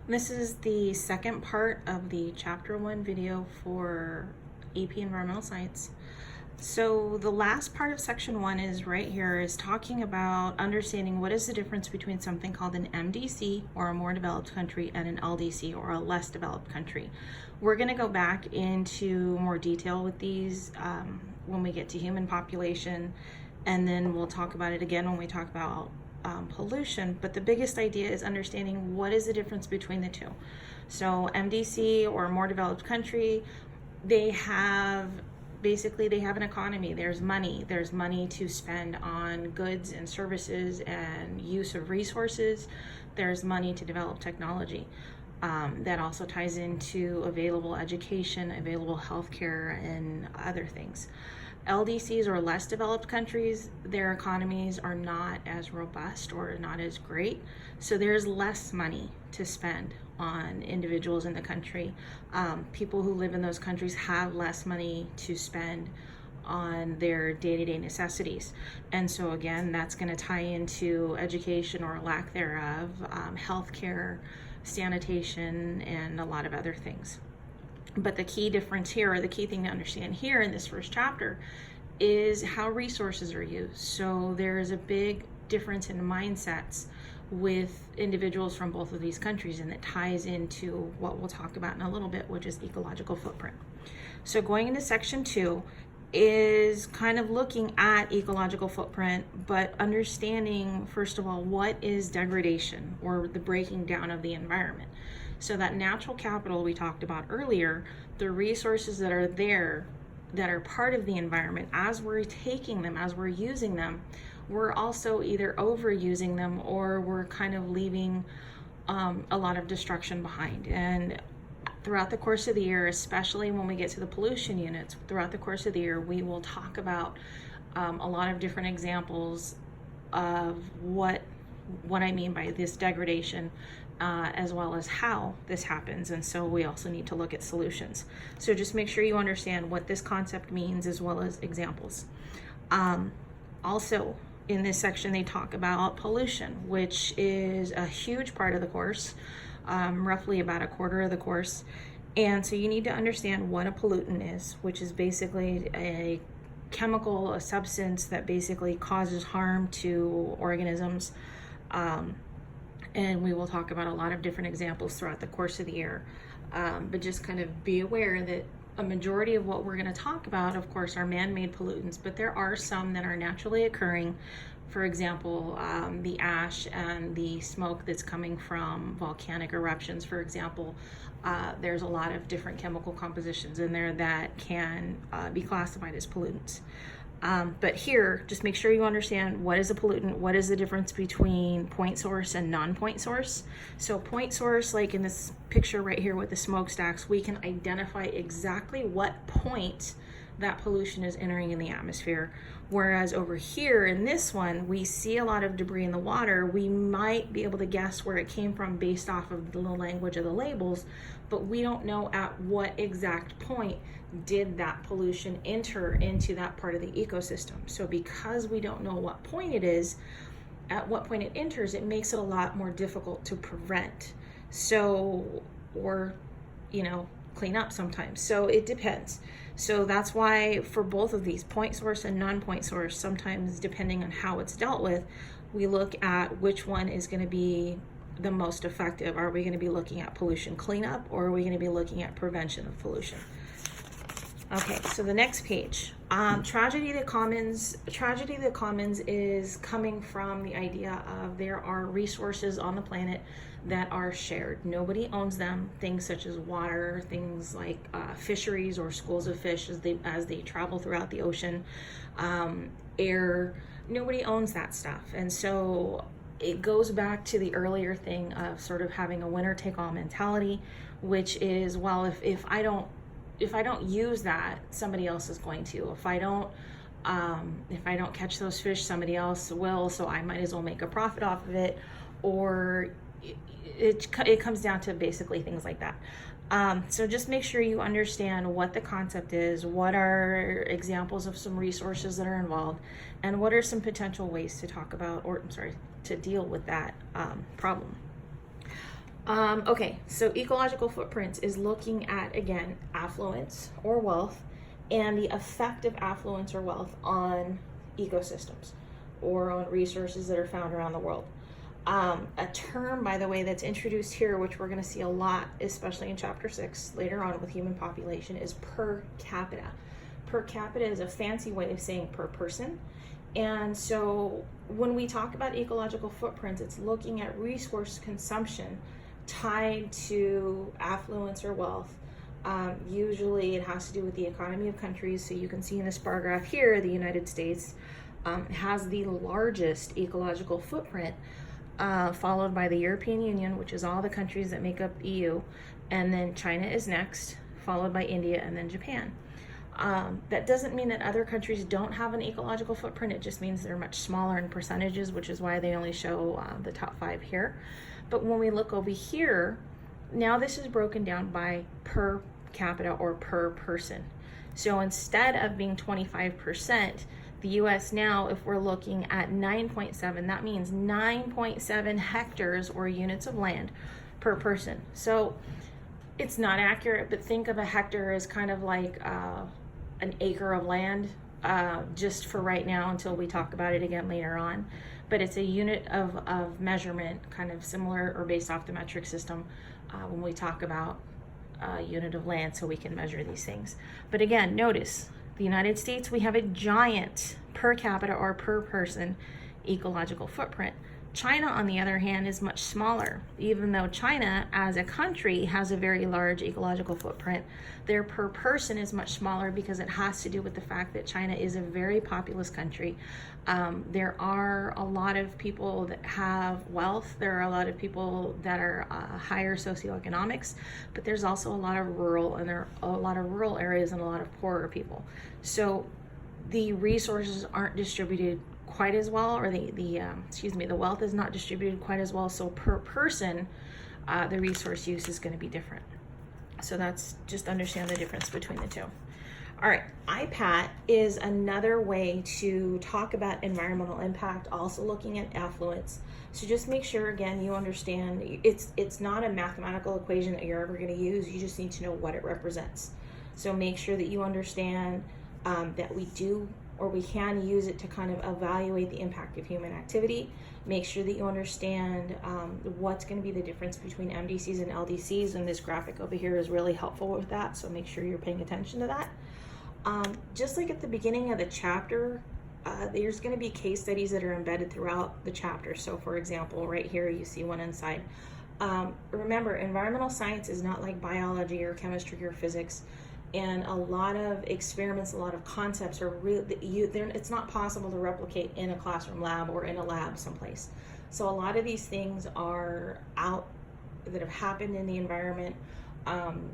This is the second part of the Chapter 1 video for AP Environmental Science. So the last part of Section 1 is right here, is talking about understanding what is the difference between something called an MDC, or a more developed country, and an LDC, or a less developed country. We're going to go back into more detail with these when we get to human population, and then we'll talk about it again when we talk about pollution. But the biggest idea is understanding what is the difference between the two. So MDC, or more developed country, they have an economy. There's money to spend on goods and services and use of resources. There's money to develop technology. That also ties into available education, available healthcare, and other things. LDCs, or less developed countries, their economies are not as robust or not as great, so there's less money to spend on individuals in the country. People who live in those countries have less money to spend on their day-to-day necessities, and so again, that's going to tie into education or lack thereof, healthcare, sanitation, and a lot of other things. But the key difference here, or the key thing to understand here in this first chapter, is how resources are used. So there is a big difference in mindsets with individuals from both of these countries, and it ties into what we'll talk about in a little bit, which is ecological footprint. So going into Section 2 is kind of looking at ecological footprint, but understanding, first of all, what is degradation, or the breaking down of the environment. So that natural capital we talked about earlier, the resources that are there that are part of the environment, as we're taking them, as we're using them, we're also either overusing them, or we're kind of leaving a lot of destruction behind. And throughout the course of the year, especially when we get to the pollution units, throughout the course of the year, we will talk about a lot of different examples of what I mean by this degradation, as well as how this happens. And so we also need to look at solutions. So just make sure you understand what this concept means, as well as examples. Also, in this section, they talk about pollution, which is a huge part of the course, roughly about a quarter of the course. And so you need to understand what a pollutant is, which is basically a chemical, a substance that basically causes harm to organisms. And we will talk about a lot of different examples throughout the course of the year. But just kind of be aware that a majority of what we're going to talk about, of course, are man-made pollutants, but there are some that are naturally occurring. For example, the ash and the smoke that's coming from volcanic eruptions, for example. There's a lot of different chemical compositions in there that can be classified as pollutants. But here, just make sure you understand what is a pollutant, what is the difference between point source and non-point source. So point source, like in this picture right here with the smokestacks, we can identify exactly what point that pollution is entering in the atmosphere. Whereas over here in this one, we see a lot of debris in the water. We might be able to guess where it came from based off of the language of the labels, but we don't know at what exact point did that pollution enter into that part of the ecosystem. So because we don't know what point it is, at what point it enters, it makes it a lot more difficult to prevent. So, or, clean up sometimes. So it depends. So that's why for both of these, point source and non-point source, sometimes depending on how it's dealt with, we look at which one is going to be the most effective. Are we going to be looking at pollution cleanup, or are we going to be looking at prevention of pollution? Okay, so the next page, tragedy of the commons. Tragedy of the commons is coming from the idea of there are resources on the planet that are shared. Nobody owns them. Things such as water, things like fisheries or schools of fish as they travel throughout the ocean, air. Nobody owns that stuff, and so it goes back to the earlier thing of sort of having a winner-take-all mentality, which is, well, if I don't use that, somebody else is going to. If I don't catch those fish, somebody else will, so I might as well make a profit off of it. Or it comes down to basically things like that. So just make sure you understand what the concept is, what are examples of some resources that are involved, and what are some potential ways to talk about, to deal with that problem. Okay, so ecological footprints is looking at, again, affluence or wealth and the effect of affluence or wealth on ecosystems or on resources that are found around the world. A term, by the way, that's introduced here, which we're going to see a lot, especially in chapter 6 later on with human population, is per capita. Per capita is a fancy way of saying per person. And so when we talk about ecological footprints, it's looking at resource consumption tied to affluence or wealth. Usually it has to do with the economy of countries. So you can see in this bar graph here, the United States has the largest ecological footprint, followed by the European Union, which is all the countries that make up EU, and then China is next, followed by India, and then Japan. That doesn't mean that other countries don't have an ecological footprint. It just means they're much smaller in percentages, which is why they only show the top 5 here. But when we look over here, now this is broken down by per capita or per person. So instead of being 25%, the US now, if we're looking at 9.7, that means 9.7 hectares or units of land per person. So it's not accurate, but think of a hectare as kind of like an acre of land, just for right now until we talk about it again later on. But it's a unit of measurement, kind of similar or based off the metric system when we talk about a unit of land, so we can measure these things. But again, notice the United States, we have a giant per capita or per person ecological footprint. China, on the other hand, is much smaller. Even though China as a country has a very large ecological footprint, their per person is much smaller because it has to do with the fact that China is a very populous country. There are a lot of people that have wealth. There are a lot of people that are higher socioeconomics, but there's also a lot of rural, and there are a lot of rural areas and a lot of poorer people. So the resources aren't distributed quite as well, or the wealth is not distributed quite as well. So per person, the resource use is going to be different. So that's just understand the difference between the two. All right, IPAT is another way to talk about environmental impact, also looking at affluence. So just make sure, again, you understand it's not a mathematical equation that you're ever going to use. You just need to know what it represents. So make sure that you understand that we do, or we can use it to kind of evaluate the impact of human activity. Make sure that you understand what's going to be the difference between MDCs and LDCs, and this graphic over here is really helpful with that, so make sure you're paying attention to that. Just like at the beginning of the chapter, there's going to be case studies that are embedded throughout the chapter. So for example, right here you see one inside. Remember, environmental science is not like biology or chemistry or physics. And a lot of experiments, a lot of concepts are it's not possible to replicate in a classroom lab or in a lab someplace. So a lot of these things are out that have happened in the environment.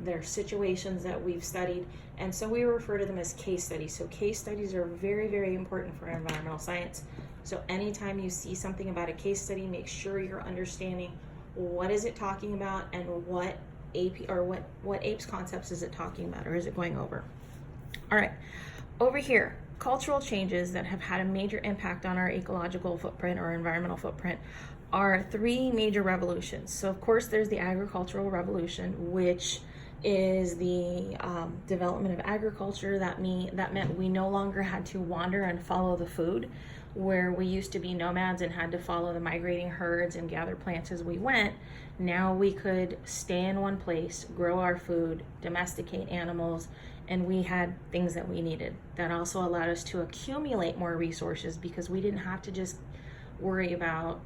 They're situations that we've studied, and so we refer to them as case studies. So case studies are very, very important for environmental science. So anytime you see something about a case study, make sure you're understanding what is it talking about and what APE's concepts is it talking about, or is it going over? All right, over here, cultural changes that have had a major impact on our ecological footprint or environmental footprint are 3 major revolutions. So of course there's the agricultural revolution, which is the development of agriculture. That meant we no longer had to wander and follow the food, where we used to be nomads and had to follow the migrating herds and gather plants as we went. Now we could stay in one place, grow our food, domesticate animals, and we had things that we needed. That also allowed us to accumulate more resources because we didn't have to just worry about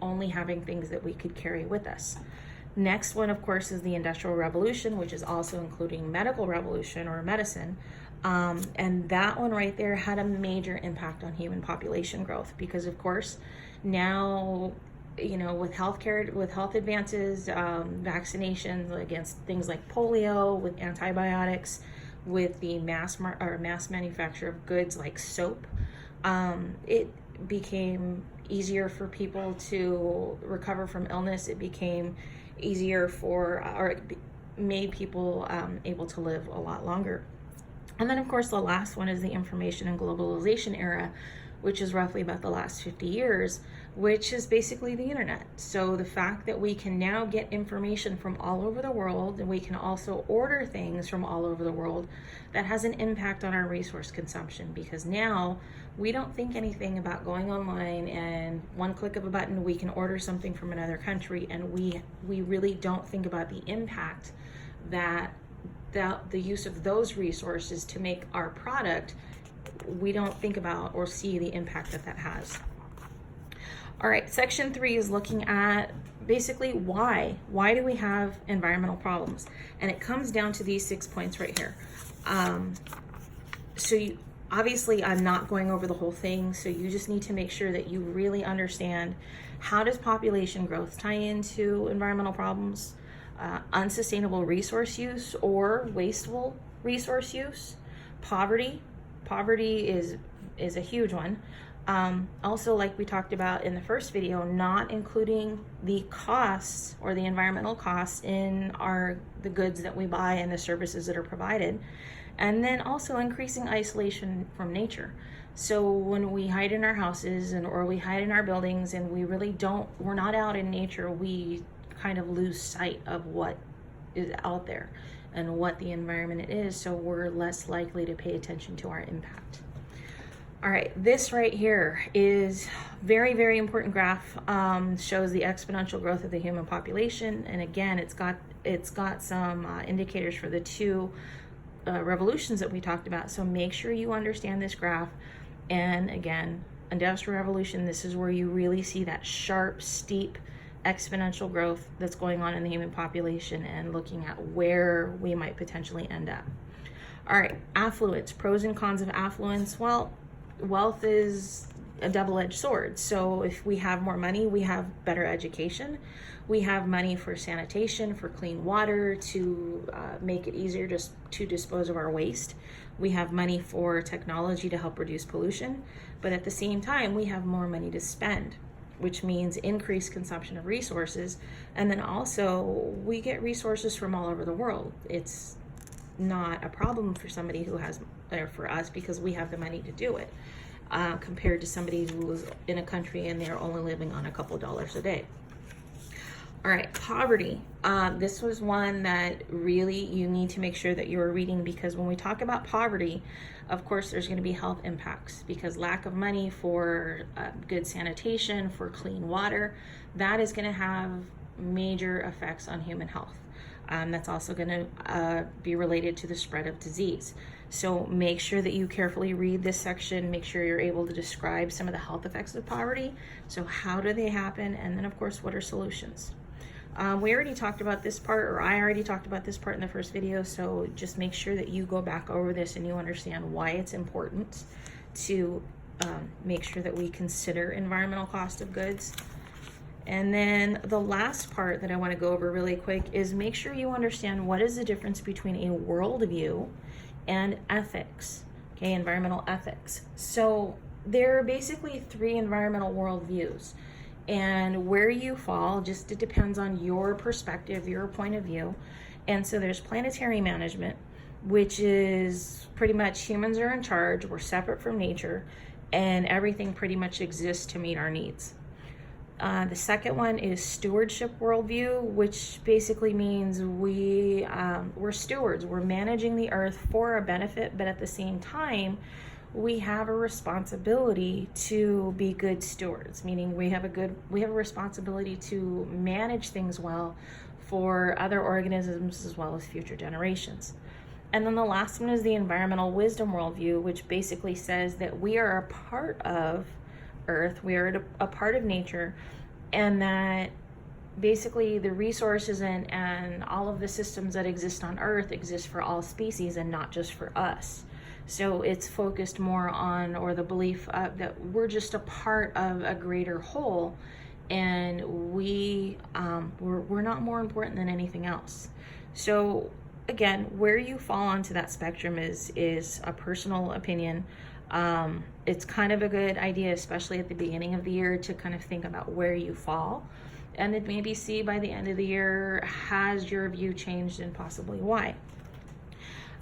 only having things that we could carry with us. Next one, of course, is the Industrial Revolution, which is also including medical revolution or medicine. And that one right there had a major impact on human population growth because, of course, now, with healthcare, with health advances, vaccinations against things like polio, with antibiotics, with the mass manufacture of goods like soap, it became easier for people to recover from illness. It became easier it made people able to live a lot longer. And then, of course, the last one is the information and globalization era, which is roughly about the last 50 years, which is basically the internet. So the fact that we can now get information from all over the world, and we can also order things from all over the world, that has an impact on our resource consumption, because now we don't think anything about going online and one click of a button we can order something from another country, and we really don't think about the impact that the use of those resources to make our product, we don't think about or see the impact that has. All right, section 3 is looking at basically why do we have environmental problems, and it comes down to these 6 points right here. Obviously I'm not going over the whole thing, so you just need to make sure that you really understand, how does population growth tie into environmental problems, unsustainable resource use or wasteful resource use, poverty is a huge one. Also, like we talked about in the first video, not including the costs or the environmental costs in the goods that we buy and the services that are provided. And then also increasing isolation from nature. So when we hide in our houses or we hide in our buildings and we're not out in nature, we kind of lose sight of what is out there and what the environment is, so we're less likely to pay attention to our impact. All right, this right here is very, very important graph. Shows the exponential growth of the human population, and again, it's got some indicators for the 2 revolutions that we talked about. So make sure you understand this graph. And again, Industrial Revolution, this is where you really see that sharp, steep, exponential growth that's going on in the human population, and looking at where we might potentially end up. All right, affluence, pros and cons of affluence. Well, wealth is a double-edged sword. So if we have more money, we have better education. We have money for sanitation, for clean water, to make it easier just to dispose of our waste. We have money for technology to help reduce pollution. But at the same time, we have more money to spend, which means increased consumption of resources. And then also, we get resources from all over the world. It's not a problem for somebody who has, or for us, because we have the money to do it, compared to somebody who is in a country and they're only living on a couple dollars a day. All right, poverty. This was one that really you need to make sure that you're reading, because when we talk about poverty, of course, there's going to be health impacts, because lack of money for good sanitation, for clean water, that is going to have major effects on human health. That's also going to be related to the spread of disease. So make sure that you carefully read this section. Make sure you're able to describe some of the health effects of poverty. So how do they happen? And then, of course, what are solutions? We already talked about this part, or I already talked about this part in the first video, so just make sure that you go back over this and you understand why it's important to make sure that we consider environmental cost of goods. And then the last part that I want to go over really quick is make sure you understand what is the difference between a worldview and ethics, okay, environmental ethics. So there are basically 3 environmental worldviews. And where you fall, just it depends on your perspective, your point of view. And so there's planetary management, which is pretty much humans are in charge, we're separate from nature, and everything pretty much exists to meet our needs. The second one is stewardship worldview, which basically means we're stewards. We're managing the earth for our benefit, but at the same time, we have a responsibility to be good stewards, meaning we have a responsibility to manage things well for other organisms as well as future generations. And then the last one is the environmental wisdom worldview, which basically says that we are a part of Earth, we are a part of nature, and that basically the resources and all of the systems that exist on Earth exist for all species and not just for us. So it's focused more on, or the belief that we're just a part of a greater whole, and we're not more important than anything else. So again, where you fall onto that spectrum is a personal opinion. It's kind of a good idea, especially at the beginning of the year, to kind of think about where you fall, and then maybe see by the end of the year, has your view changed and possibly why.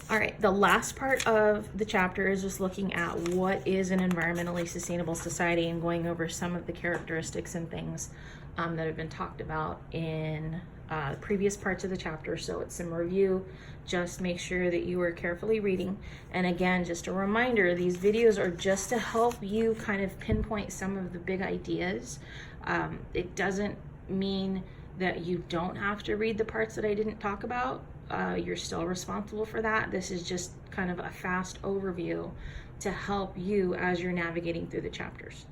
All right, the last part of the chapter is just looking at what is an environmentally sustainable society and going over some of the characteristics and things that have been talked about in previous parts of the chapter. So it's some review. Just make sure that you are carefully reading. And again, just a reminder, these videos are just to help you kind of pinpoint some of the big ideas. It doesn't mean that you don't have to read the parts that I didn't talk about. You're still responsible for that. This is just kind of a fast overview to help you as you're navigating through the chapters.